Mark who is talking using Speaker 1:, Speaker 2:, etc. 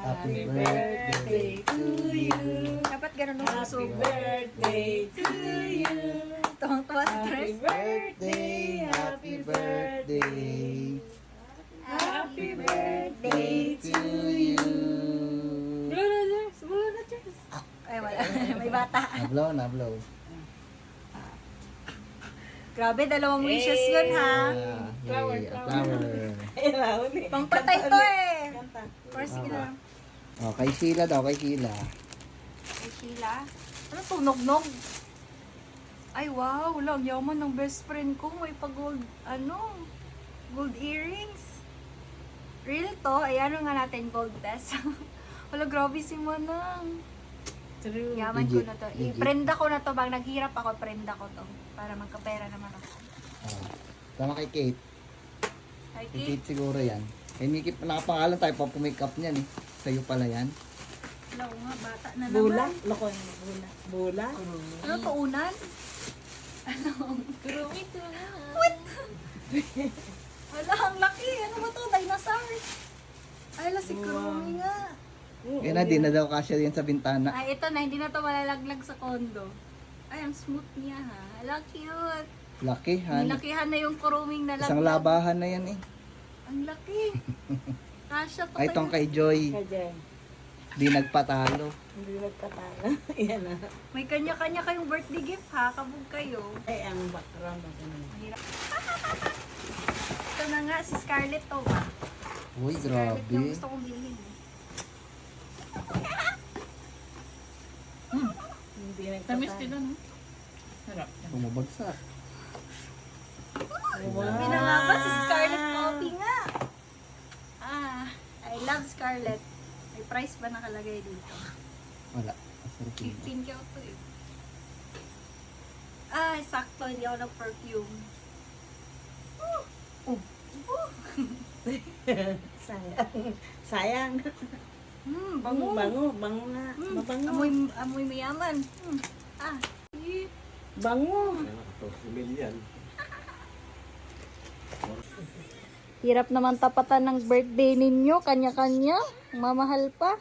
Speaker 1: Happy birthday to you.
Speaker 2: Dapat ganun ang
Speaker 1: Happy
Speaker 2: suso.
Speaker 1: birthday to you.
Speaker 2: Tuwang-tuwa
Speaker 1: Happy
Speaker 2: stress.
Speaker 1: birthday, happy birthday.
Speaker 2: Happy
Speaker 1: Birthday to you.
Speaker 2: Ay, wala. May bata.
Speaker 1: Nablow.
Speaker 2: Grabe, 2 wishes yun, ha?
Speaker 1: Flower.
Speaker 2: Pangpatay to, eh. First,
Speaker 1: Ah. Oh, kay Sheila daw, kay Sheila.
Speaker 2: Ay, Sheila. Ano to, nog-nog? Ay, wow. Wala, ang yaman ng best friend ko. May gold gold earrings. Real to? Ay, ano nga natin, gold test. Wala, grabe si Manang.
Speaker 3: True.
Speaker 2: Yaman ko
Speaker 1: Legit,
Speaker 2: na to.
Speaker 1: legit.
Speaker 2: Prenda ko na to. Bang naghirap ako, prenda ko to. Para magkapera naman ako.
Speaker 1: Oh. Tama kay Kate.
Speaker 2: Ay,
Speaker 1: Kay
Speaker 2: Kate.
Speaker 1: Kate siguro yan. Kay Nikki, nakapangalan tayo pa pumake up niyan eh. Sa'yo pala yan.
Speaker 2: Wala ko nga, bata na
Speaker 3: Bula?
Speaker 2: naman.
Speaker 3: Loko yung bula. Bula?
Speaker 2: Ano to, unan?
Speaker 3: Kurumi to na.
Speaker 2: Wala, ang laki. Ano ba to? Dinosaur. Ay, la si Kurumi nga.
Speaker 1: Kaya na, di na daw kasya yan sa bintana.
Speaker 2: Ay, ito na. Hindi na to malalaglag sa kondo. Ay, ang smooth niya, ha? Hala, cute.
Speaker 1: Lakihan.
Speaker 2: Nilakihan na yung Kuruming nalaglag.
Speaker 1: Isang labahan na yan eh.
Speaker 2: Ang laki. Kasha to
Speaker 1: Ay, itong kay Joy.
Speaker 3: Kaya
Speaker 1: Di nagpatalo.
Speaker 3: hindi nagkatala. Yan na.
Speaker 2: May kanya-kanya kayong birthday gift, ha? Kabog kayo.
Speaker 3: Ay, ang background ako naman.
Speaker 2: Mahirap. Ito na nga, si Scarlett to ba?
Speaker 1: Uy,
Speaker 2: Scarlett yung
Speaker 1: grabe.
Speaker 2: gusto kong bilhin. Eh.
Speaker 3: Hindi nagkatala.
Speaker 4: Tamis din ano? Harap.
Speaker 1: Bumabagsak.
Speaker 2: Hindi na nga ba si Scarlett Coffee nga? I love Scarlett. May price ba nakalagay dito?
Speaker 1: Wala. Asar
Speaker 2: 15 kaya to eh. Ah, sakto. Hindi ako nag-perfume.
Speaker 3: Sayang. Sayang.
Speaker 2: Bango.
Speaker 3: Bango nga. Mabango.
Speaker 2: Amoy mayaman. Ah.
Speaker 3: Bango.
Speaker 2: Hirap naman tapatan ng birthday ninyo. Kanya-kanya. Mamahal pa.